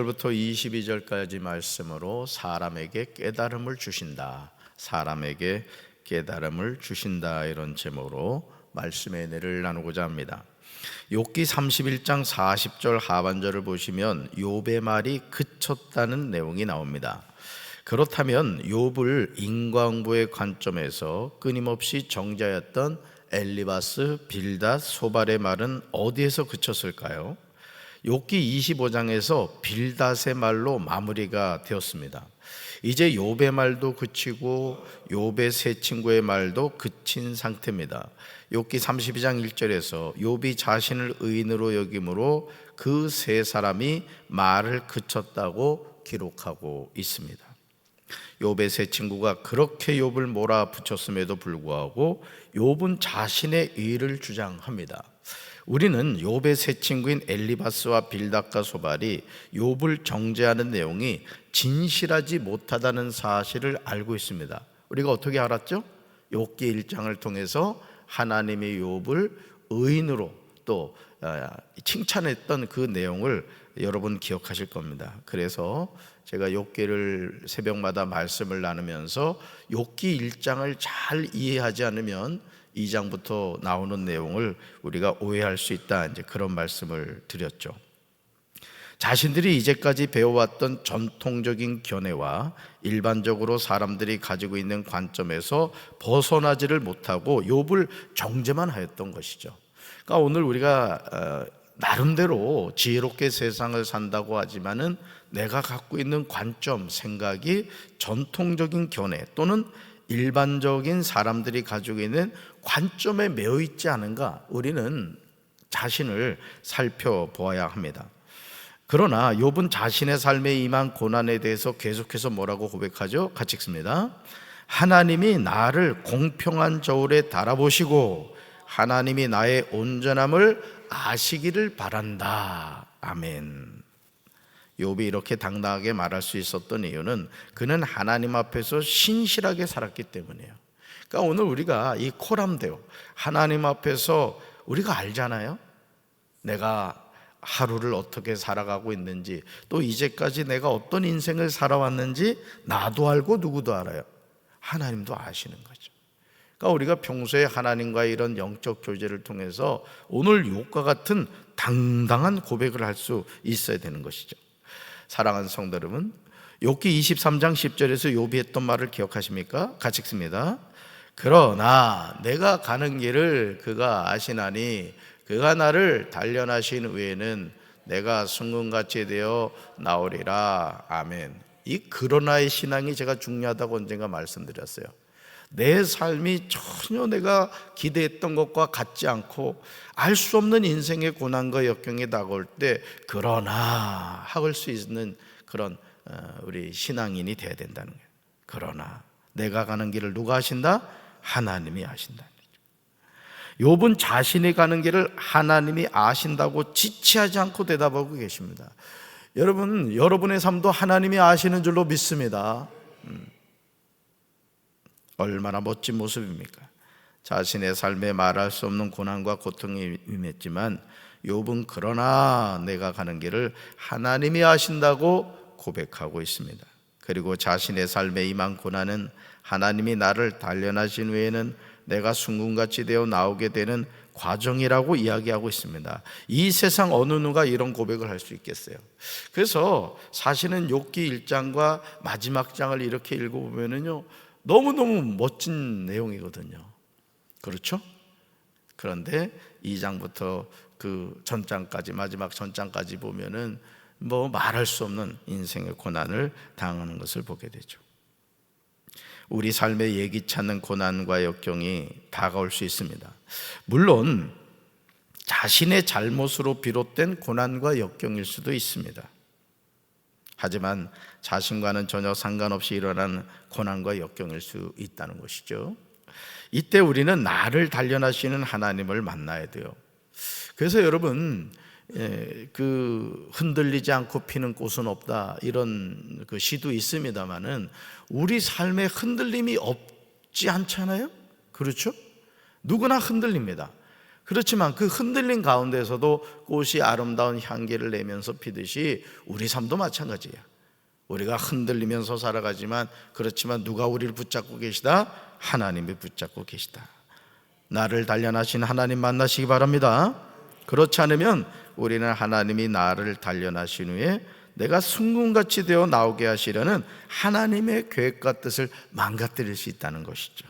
부터 22절까지 말씀으로 사람에게 깨달음을 주신다. 사람에게 깨달음을 주신다. 이런 제목으로 말씀의 은혜를 나누고자 합니다. 욥기 31장 40절 하반절을 보시면 욥의 말이 그쳤다는 내용이 나옵니다. 그렇다면 욥을 인과응보의 관점에서 끊임없이 정죄하였던 엘리바스, 빌닷, 소발의 말은 어디에서 그쳤을까요? 욥기 25장에서 빌닷의 말로 마무리가 되었습니다. 이제 욥의 말도 그치고 욥의 세 친구의 말도 그친 상태입니다. 욥기 32장 1절에서 욥이 자신을 의인으로 여김으로 그 세 사람이 말을 그쳤다고 기록하고 있습니다. 욥의 세 친구가 그렇게 욥을 몰아붙였음에도 불구하고 욥은 자신의 의를 주장합니다. 우리는 욥의 세 친구인 엘리바스와 빌닷과 소발이 욥을 정죄하는 내용이 진실하지 못하다는 사실을 알고 있습니다. 우리가 어떻게 알았죠? 욥기 1장을 통해서 하나님이 욥을 의인으로 또 칭찬했던 그 내용을 여러분 기억하실 겁니다. 그래서 제가 욥기를 새벽마다 말씀을 나누면서 욥기 1장을 잘 이해하지 않으면 2장부터 나오는 내용을 우리가 오해할 수 있다, 이제 그런 말씀을 드렸죠. 자신들이 이제까지 배워왔던 전통적인 견해와 일반적으로 사람들이 가지고 있는 관점에서 벗어나지를 못하고 욥을 정죄만 하였던 것이죠. 그러니까 오늘 우리가 나름대로 지혜롭게 세상을 산다고 하지만은 내가 갖고 있는 관점, 생각이 전통적인 견해 또는 일반적인 사람들이 가지고 있는 관점에 매여 있지 않은가, 우리는 자신을 살펴보아야 합니다. 그러나 욥은 자신의 삶에 임한 고난에 대해서 계속해서 뭐라고 고백하죠? 같이 읽습니다. 하나님이 나를 공평한 저울에 달아보시고 하나님이 나의 온전함을 아시기를 바란다. 아멘. 욥이 이렇게 당당하게 말할 수 있었던 이유는 그는 하나님 앞에서 신실하게 살았기 때문이에요. 그러니까 오늘 우리가 이 코람데오, 하나님 앞에서 우리가 알잖아요. 내가 하루를 어떻게 살아가고 있는지, 또 이제까지 내가 어떤 인생을 살아왔는지 나도 알고 누구도 알아요. 하나님도 아시는 거죠. 그러니까 우리가 평소에 하나님과의 이런 영적 교제를 통해서 오늘 욥과 같은 당당한 고백을 할 수 있어야 되는 것이죠. 사랑하는 성도 여러분, 욥기 23장 10절에서 욥이 했던 말을 기억하십니까? 같이 읽습니다. 그러나 내가 가는 길을 그가 아시나니 그가 나를 단련하신 후에는 내가 순금같이 되어 나오리라. 아멘. 이 그러나의 신앙이 제가 중요하다고 언젠가 말씀드렸어요. 내 삶이 전혀 내가 기대했던 것과 같지 않고 알 수 없는 인생의 고난과 역경이 다가올 때 그러나 할 수 있는 그런 우리 신앙인이 돼야 된다는 거예요. 그러나 내가 가는 길을 누가 아신다? 하나님이 아신다. 욥은 자신이 가는 길을 하나님이 아신다고 지체하지 않고 대답하고 계십니다. 여러분, 여러분의 삶도 하나님이 아시는 줄로 믿습니다. 얼마나 멋진 모습입니까? 자신의 삶에 말할 수 없는 고난과 고통이 임했지만 욥은 그러나 내가 가는 길을 하나님이 아신다고 고백하고 있습니다. 그리고 자신의 삶에 임한 고난은 하나님이 나를 단련하신 후에는 내가 순금같이 되어 나오게 되는 과정이라고 이야기하고 있습니다. 이 세상 어느 누가 이런 고백을 할 수 있겠어요? 그래서 사실은 욥기 1장과 마지막 장을 이렇게 읽어보면요, 너무너무 멋진 내용이거든요. 그렇죠? 그런데 2장부터 그 전장까지, 마지막 전장까지 보면은 뭐 말할 수 없는 인생의 고난을 당하는 것을 보게 되죠. 우리 삶에 예기치 않는 고난과 역경이 다가올 수 있습니다. 물론 자신의 잘못으로 비롯된 고난과 역경일 수도 있습니다. 하지만 자신과는 전혀 상관없이 일어나는 고난과 역경일 수 있다는 것이죠. 이때 우리는 나를 단련하시는 하나님을 만나야 돼요. 그래서 여러분, 그 흔들리지 않고 피는 꽃은 없다, 이런 그 시도 있습니다만은 우리 삶에 흔들림이 없지 않잖아요. 그렇죠? 누구나 흔들립니다. 그렇지만 그 흔들린 가운데서도 꽃이 아름다운 향기를 내면서 피듯이 우리 삶도 마찬가지야. 우리가 흔들리면서 살아가지만, 그렇지만 누가 우리를 붙잡고 계시다? 하나님이 붙잡고 계시다. 나를 단련하신 하나님 만나시기 바랍니다. 그렇지 않으면 우리는 하나님이 나를 단련하신 후에 내가 순금같이 되어 나오게 하시려는 하나님의 계획과 뜻을 망가뜨릴 수 있다는 것이죠.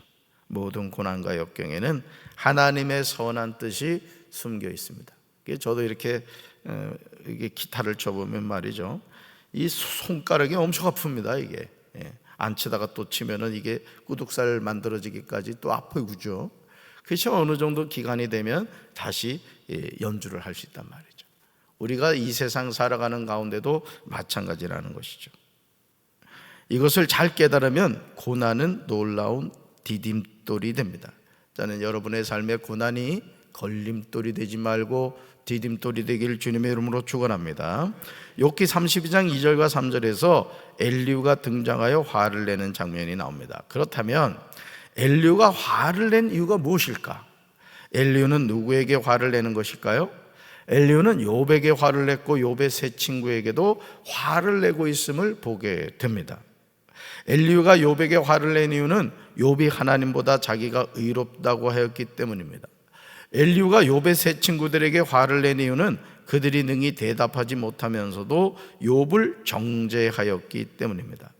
모든 고난과 역경에는 하나님의 선한 뜻이 숨겨 있습니다. 저도 이렇게 기타를 쳐보면 말이죠, 이 손가락이 엄청 아픕니다. 이게 안 치다가 또 치면은 이게 구둑살 만들어지기까지 또 아프죠. 그렇죠. 어느 정도 기간이 되면 다시 연주를 할 수 있단 말이죠. 우리가 이 세상 살아가는 가운데도 마찬가지라는 것이죠. 이것을 잘 깨달으면 고난은 놀라운 디딤돌이 됩니다. 저는 여러분의 삶에 고난이 걸림돌이 되지 말고 디딤돌이 되기를 주님의 이름으로 축원합니다. 욥기 32장 2절과 3절에서 엘리후가 등장하여 화를 내는 장면이 나옵니다. 그렇다면 엘리후가 화를 낸 이유가 무엇일까? 엘리후는 누구에게 화를 내는 것일까요? 엘리후는 욥에게 화를 냈고 욥의 세 친구에게도 화를 내고 있음을 보게 됩니다. 엘리후가 욥에게 화를 낸 이유는 욥이 하나님보다 자기가 의롭다고 하였기 때문입니다. 엘리후가 욥의 세 친구들에게 화를 낸 이유는 그들이 능히 대답하지 못하면서도 욥을 정죄하였기 때문입니다.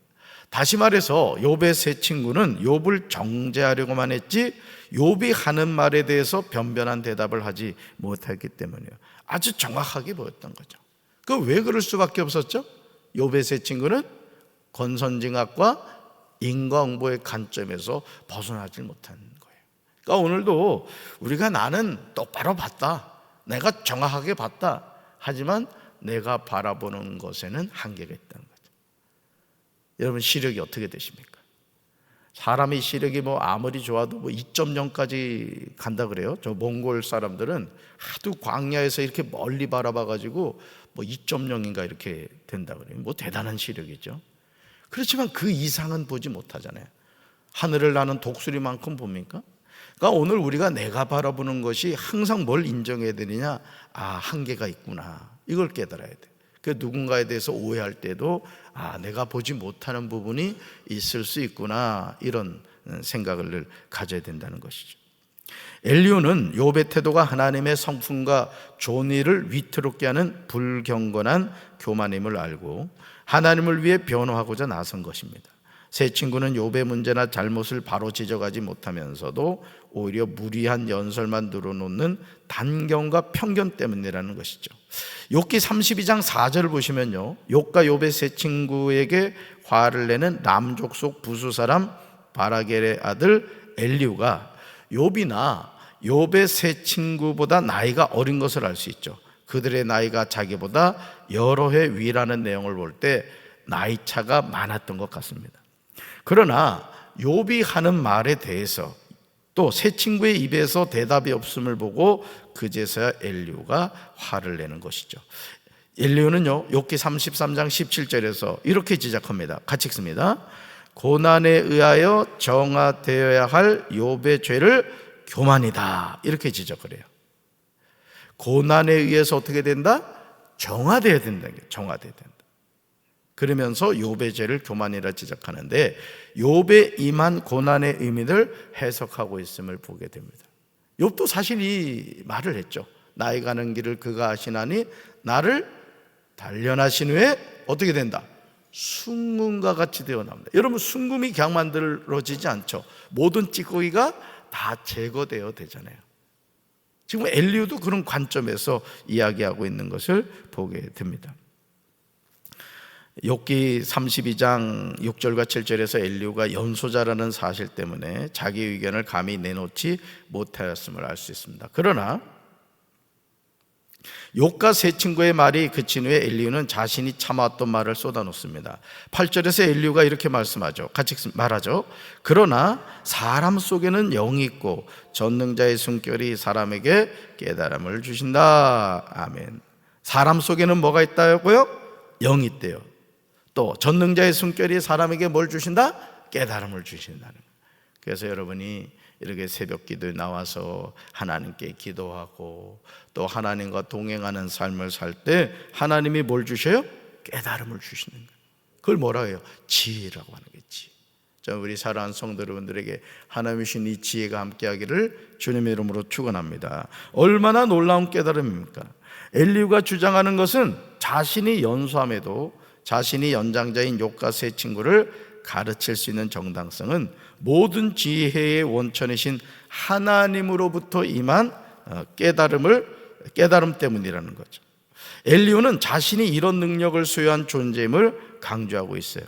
다시 말해서 욥의 세 친구는 욥을 정죄하려고만 했지 욥이 하는 말에 대해서 변변한 대답을 하지 못했기 때문이에요. 아주 정확하게 보였던 거죠. 그 왜 그럴 수밖에 없었죠? 욥의 세 친구는 권선징악과 인과응보의 관점에서 벗어나질 못한 거예요. 그러니까 오늘도 우리가 나는 똑바로 봤다, 내가 정확하게 봤다, 하지만 내가 바라보는 것에는 한계가 있다는 거죠. 여러분, 시력이 어떻게 되십니까? 사람이 시력이 아무리 좋아도 2.0까지 간다 그래요. 저 몽골 사람들은 하도 광야에서 이렇게 멀리 바라봐가지고 2.0인가 이렇게 된다 그래요. 대단한 시력이죠. 그렇지만 그 이상은 보지 못하잖아요. 하늘을 나는 독수리만큼 봅니까? 그러니까 오늘 우리가 내가 바라보는 것이 항상 뭘 인정해야 되느냐? 한계가 있구나, 이걸 깨달아야 돼. 그 누군가에 대해서 오해할 때도 내가 보지 못하는 부분이 있을 수 있구나, 이런 생각을 가져야 된다는 것이죠. 엘리후는 욥의 태도가 하나님의 성품과 좋은 일을 위태롭게 하는 불경건한 교만임을 알고 하나님을 위해 변호하고자 나선 것입니다. 세 친구는 욥의 문제나 잘못을 바로 지적하지 못하면서도 오히려 무리한 연설만 늘어놓는 단견과 편견 때문이라는 것이죠. 욥기 32장 4절을 보시면요, 욥과 욥의 세 친구에게 화를 내는 남족 속 부수 사람 바라겔의 아들 엘리후가 욥이나 욥의 세 친구보다 나이가 어린 것을 알 수 있죠. 그들의 나이가 자기보다 여러 해 위라는 내용을 볼 때 나이 차가 많았던 것 같습니다. 그러나 욥이 하는 말에 대해서 또 세 친구의 입에서 대답이 없음을 보고 그제서야 엘리후가 화를 내는 것이죠. 엘리후는요, 욥기 33장 17절에서 이렇게 지적합니다. 같이 읽습니다. 고난에 의하여 정화되어야 할 욥의 죄를 교만이다, 이렇게 지적을 해요. 고난에 의해서 어떻게 된다? 정화되어야 된다. 정화되어야 된다. 그러면서 욥의 죄를 교만이라 지적하는데 욥의 임한 고난의 의미를 해석하고 있음을 보게 됩니다. 욥도 사실 이 말을 했죠. 나이 가는 길을 그가 아시나니 나를 단련하신 후에 어떻게 된다? 순금과 같이 되어 나옵니다. 여러분, 순금이 그냥 만들어지지 않죠. 모든 찌꺼기가 다 제거되어 되잖아요. 지금 엘리후도 그런 관점에서 이야기하고 있는 것을 보게 됩니다. 욥기 32장 6절과 7절에서 엘리후가 연소자라는 사실 때문에 자기 의견을 감히 내놓지 못하였음을 알 수 있습니다. 그러나 욥과 세 친구의 말이 그친 후에 엘리후는 자신이 참아왔던 말을 쏟아놓습니다. 8절에서 엘리후가 이렇게 말씀하죠. 같이 말하죠. 그러나 사람 속에는 영이 있고 전능자의 숨결이 사람에게 깨달음을 주신다. 아멘. 사람 속에는 뭐가 있다고요? 영이 있대요. 또 전능자의 숨결이 사람에게 뭘 주신다? 깨달음을 주신다는 거예요. 그래서 여러분이 이렇게 새벽 기도에 나와서 하나님께 기도하고 또 하나님과 동행하는 삶을 살 때 하나님이 뭘 주셔요? 깨달음을 주시는 거예요. 그걸 뭐라고 해요? 지혜라고 하는 게 지혜. 자, 우리 사랑하는 성도 여러분들에게 하나님이 주신 이 지혜가 함께하기를 주님의 이름으로 축원합니다. 얼마나 놀라운 깨달음입니까? 엘리후가 주장하는 것은 자신이 연소함에도 자신이 연장자인 욥과 세 친구를 가르칠 수 있는 정당성은 모든 지혜의 원천이신 하나님으로부터 임한 깨달음 때문이라는 거죠. 엘리후는 자신이 이런 능력을 소유한 존재임을 강조하고 있어요.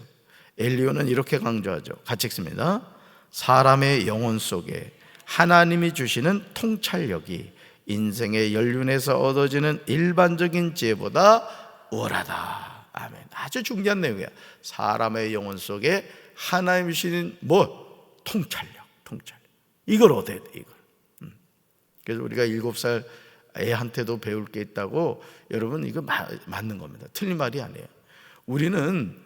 엘리후는 이렇게 강조하죠. 같이 읽습니다. 사람의 영혼 속에 하나님이 주시는 통찰력이 인생의 연륜에서 얻어지는 일반적인 지혜보다 우월하다. 아멘. 아주 중요한 내용이에요. 사람의 영혼 속에 하나님이 주시는 통찰력. 이걸 얻어야 돼, 이걸. 그래서 우리가 7살 애한테도 배울 게 있다고, 여러분 이거 맞는 겁니다. 틀린 말이 아니에요. 우리는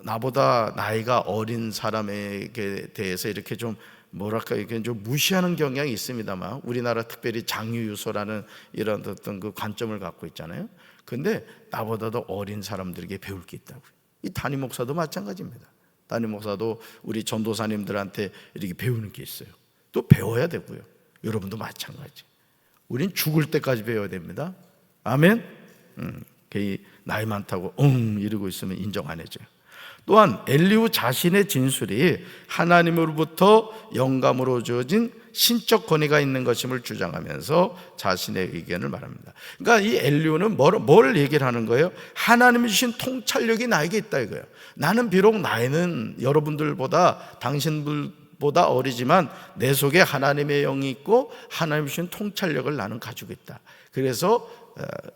나보다 나이가 어린 사람에게 대해서 이렇게 좀 이렇게 좀 무시하는 경향이 있습니다만, 우리나라 특별히 장유유서라는 이런 어떤 그 관점을 갖고 있잖아요. 근데 나보다도 어린 사람들에게 배울 게 있다고요. 이 담임 목사도 마찬가지입니다. 담임 목사도 우리 전도사님들한테 이렇게 배우는 게 있어요. 또 배워야 되고요. 여러분도 마찬가지. 우린 죽을 때까지 배워야 됩니다. 아멘. 나이 많다고 이러고 있으면 인정 안 해줘요. 또한 엘리후 자신의 진술이 하나님으로부터 영감으로 주어진 신적 권위가 있는 것임을 주장하면서 자신의 의견을 말합니다. 그러니까 이 엘리후는 뭘 얘기를 하는 거예요? 하나님이 주신 통찰력이 나에게 있다 이거예요. 나는 비록 나이는 여러분들보다, 당신들보다 어리지만 내 속에 하나님의 영이 있고 하나님이 주신 통찰력을 나는 가지고 있다. 그래서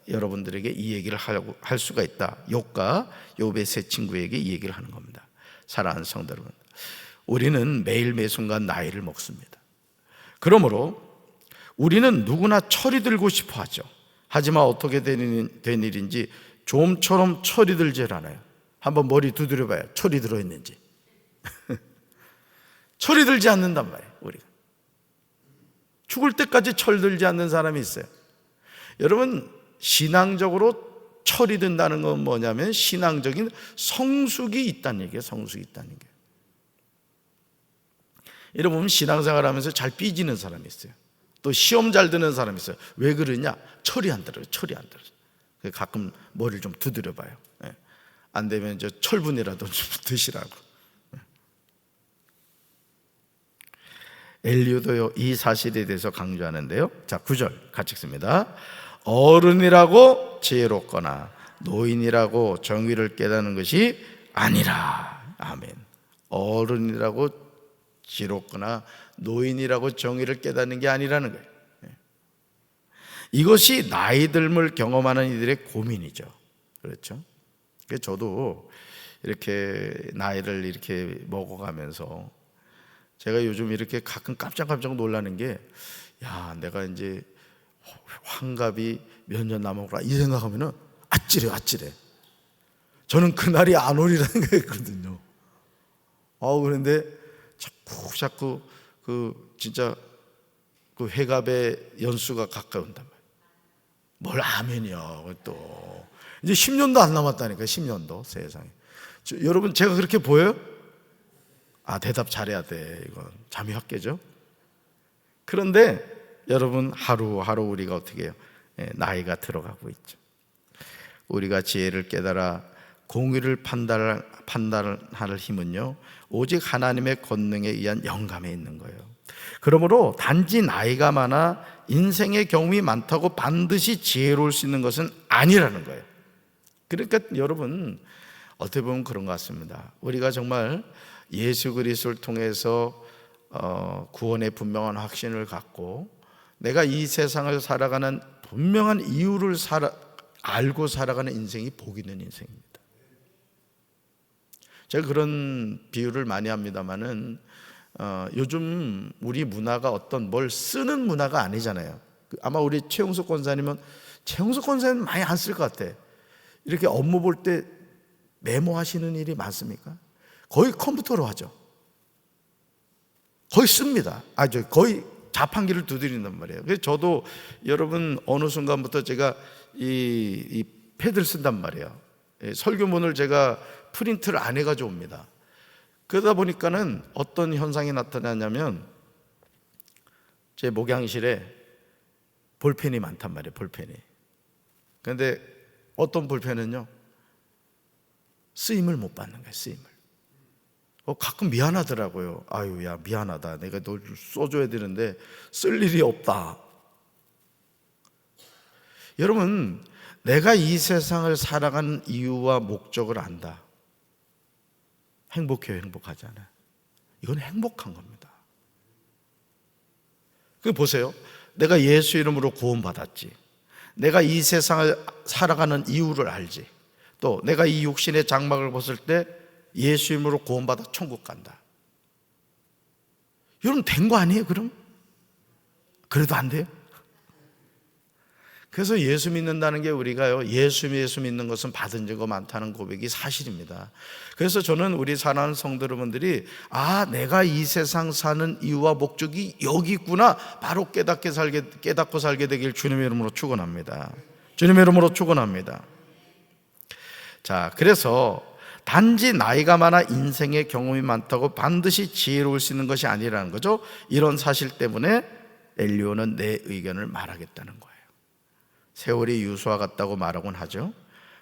여러분들에게 이 얘기를 할 수가 있다. 욥의 세 친구에게 이 얘기를 하는 겁니다. 사랑하는 성도 여러분, 우리는 매일 매순간 나이를 먹습니다. 그러므로 우리는 누구나 철이 들고 싶어 하죠. 하지만 어떻게 된 일인지 좀처럼 철이 들질 않아요. 한번 머리 두드려 봐요. 철이 들어있는지. 철이 들지 않는단 말이에요. 우리가 죽을 때까지 철 들지 않는 사람이 있어요. 여러분, 신앙적으로 철이 든다는 건 뭐냐면 신앙적인 성숙이 있다는 얘기예요. 성숙이 있다는 게. 여러분 보면 신앙생활 하면서 잘 삐지는 사람이 있어요. 또 시험 잘 드는 사람이 있어요. 왜 그러냐? 철이 안 들어요. 철이 안 들어요. 가끔 머리를 좀 두드려 봐요. 안 되면 철분이라도 좀 드시라고. 엘리후도요, 이 사실에 대해서 강조하는데요. 자, 9절 같이 읽습니다. 어른이라고 지혜롭거나 노인이라고 정의를 깨닫는 것이 아니라. 아멘. 어른이라고 지혜롭거나 노인이라고 정의를 깨닫는 게 아니라는 거예요. 이것이 나이 듦을 경험하는 이들의 고민이죠. 그렇죠? 저도 이렇게 나이를 이렇게 먹어가면서 제가 요즘 이렇게 가끔 깜짝깜짝 놀라는 게, 내가 이제 환갑이 몇 년 남았구나 이 생각하면은 아찔해. 저는 그날이 안 오리라는 거였거든요. 그런데 자꾸 진짜 그 회갑의 연수가 가까운단 말이에요. 뭘 아멘이야. 또 이제 10년도 안 남았다니까. 10년도. 세상에. 여러분, 제가 그렇게 보여요? 대답 잘해야 돼. 이건 잠이 확 깨죠. 그런데 여러분, 하루하루 우리가 어떻게 해요? 나이가 들어가고 있죠. 우리가 지혜를 깨달아 공의를 판단할 힘은요, 오직 하나님의 권능에 의한 영감에 있는 거예요. 그러므로 단지 나이가 많아 인생의 경험이 많다고 반드시 지혜로울 수 있는 것은 아니라는 거예요. 그러니까 여러분, 어떻게 보면 그런 것 같습니다. 우리가 정말 예수 그리스도를 통해서 구원의 분명한 확신을 갖고 내가 이 세상을 살아가는 분명한 이유를 알고 살아가는 인생이 복 있는 인생입니다. 제가 그런 비유를 많이 합니다만은 요즘 우리 문화가 어떤 뭘 쓰는 문화가 아니잖아요. 아마 우리 최용석 권사님은 많이 안 쓸 것 같아. 이렇게 업무 볼 때 메모하시는 일이 많습니까? 거의 컴퓨터로 하죠. 거의 씁니다. 거의 자판기를 두드린단 말이에요. 그래서 저도 여러분 어느 순간부터 제가 이 패드를 쓴단 말이에요. 설교문을 제가 프린트를 안 해가지고 옵니다. 그러다 보니까는 어떤 현상이 나타나냐면 제 목양실에 볼펜이 많단 말이에요. 볼펜이. 그런데 어떤 볼펜은요 쓰임을 못 받는 거예요. 쓰임을. 가끔 미안하더라고요. 아유 야 미안하다. 내가 널 써줘야 되는데 쓸 일이 없다. 여러분 내가 이 세상을 살아가는 이유와 목적을 안다. 행복해요? 행복하지 않아요? 이건 행복한 겁니다. 그 보세요. 내가 예수 이름으로 구원받았지. 내가 이 세상을 살아가는 이유를 알지. 또 내가 이 육신의 장막을 벗을 때 예수 이름으로 구원받아 천국 간다. 여러분 된 거 아니에요 그럼? 그래도 안 돼요? 그래서 예수 믿는다는 게 우리가요 예수 믿는 것은 받은 적이 많다는 고백이 사실입니다. 그래서 저는 우리 사랑하는 성도 여러분들이 내가 이 세상 사는 이유와 목적이 여기 있구나 바로 깨닫고 살게 되길 주님의 이름으로 축원합니다. 주님의 이름으로 축원합니다. 자, 그래서 단지 나이가 많아 인생의 경험이 많다고 반드시 지혜로울 수 있는 것이 아니라는 거죠. 이런 사실 때문에 엘리오는 내 의견을 말하겠다는 거예요. 세월이 유수와 같다고 말하곤 하죠.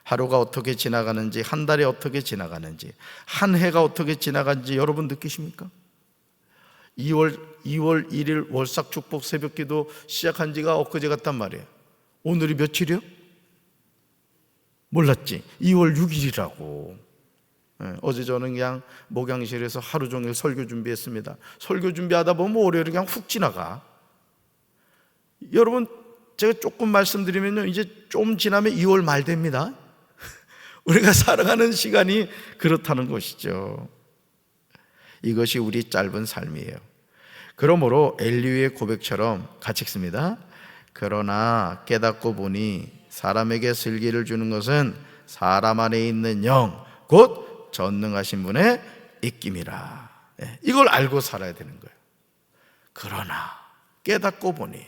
하루가 어떻게 지나가는지, 한 달이 어떻게 지나가는지, 한 해가 어떻게 지나가는지 여러분 느끼십니까? 2월 1일 월삭 축복 새벽기도 시작한 지가 엊그제 같단 말이에요. 오늘이 며칠이요? 몰랐지? 2월 6일이라고. 어제 저는 그냥 목양실에서 하루 종일 설교 준비했습니다. 설교 준비하다 보면 월요일이 그냥 훅 지나가. 여러분 제가 조금 말씀드리면요 이제 좀 지나면 2월 말 됩니다. 우리가 살아가는 시간이 그렇다는 것이죠. 이것이 우리 짧은 삶이에요. 그러므로 엘리후의 고백처럼 같이 읽습니다. 그러나 깨닫고 보니 사람에게 슬기를 주는 것은 사람 안에 있는 영 곧 전능하신 분의 입김이라. 이걸 알고 살아야 되는 거예요. 그러나 깨닫고 보니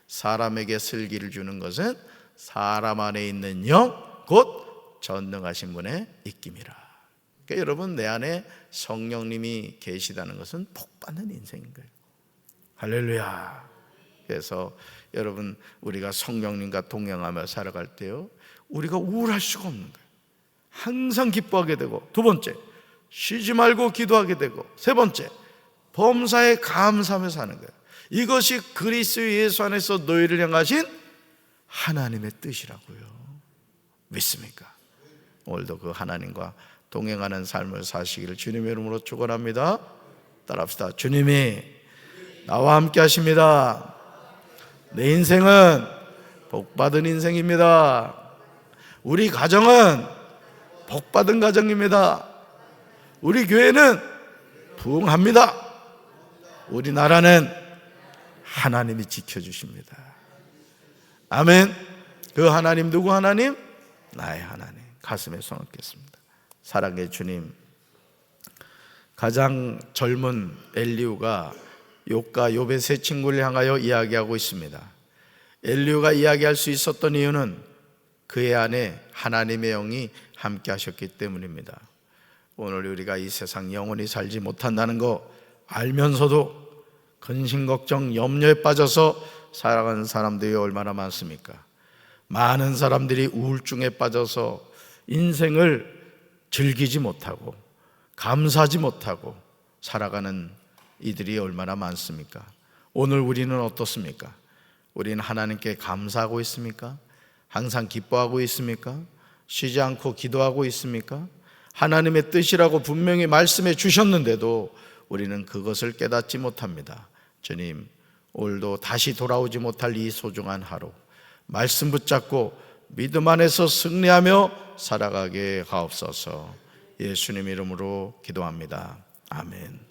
사람에게 슬기를 주는 것은 사람 안에 있는 영 곧 전능하신 분의 입김이라. 그러니까 여러분 내 안에 성령님이 계시다는 것은 복받는 인생인 거예요. 할렐루야. 그래서 여러분 우리가 성령님과 동행하며 살아갈 때요 우리가 우울할 수가 없는 거예요. 항상 기뻐하게 되고, 두 번째 쉬지 말고 기도하게 되고, 세 번째 범사에 감사하며 사는 거예요. 이것이 그리스도 예수 안에서 너희를 향하신 하나님의 뜻이라고요. 믿습니까? 오늘도 그 하나님과 동행하는 삶을 사시기를 주님의 이름으로 축원합니다. 따라합시다. 주님이 나와 함께 하십니다. 내 인생은 복받은 인생입니다. 우리 가정은 복받은 가정입니다. 우리 교회는 부흥합니다. 우리나라는 하나님이 지켜주십니다. 아멘. 그 하나님 누구 하나님? 나의 하나님. 가슴에 손 얹겠습니다. 사랑의 주님, 가장 젊은 엘리후가 욥과 욥의 세 친구를 향하여 이야기하고 있습니다. 엘리후가 이야기할 수 있었던 이유는 그의 안에 하나님의 영이 함께 하셨기 때문입니다. 오늘 우리가 이 세상 영원히 살지 못한다는 거 알면서도 근심 걱정 염려에 빠져서 살아가는 사람들이 얼마나 많습니까? 많은 사람들이 우울증에 빠져서 인생을 즐기지 못하고 감사하지 못하고 살아가는 이들이 얼마나 많습니까? 오늘 우리는 어떻습니까? 우리는 하나님께 감사하고 있습니까? 항상 기뻐하고 있습니까? 쉬지 않고 기도하고 있습니까? 하나님의 뜻이라고 분명히 말씀해 주셨는데도 우리는 그것을 깨닫지 못합니다. 주님, 오늘도 다시 돌아오지 못할 이 소중한 하루 말씀 붙잡고 믿음 안에서 승리하며 살아가게 하옵소서. 예수님 이름으로 기도합니다. 아멘.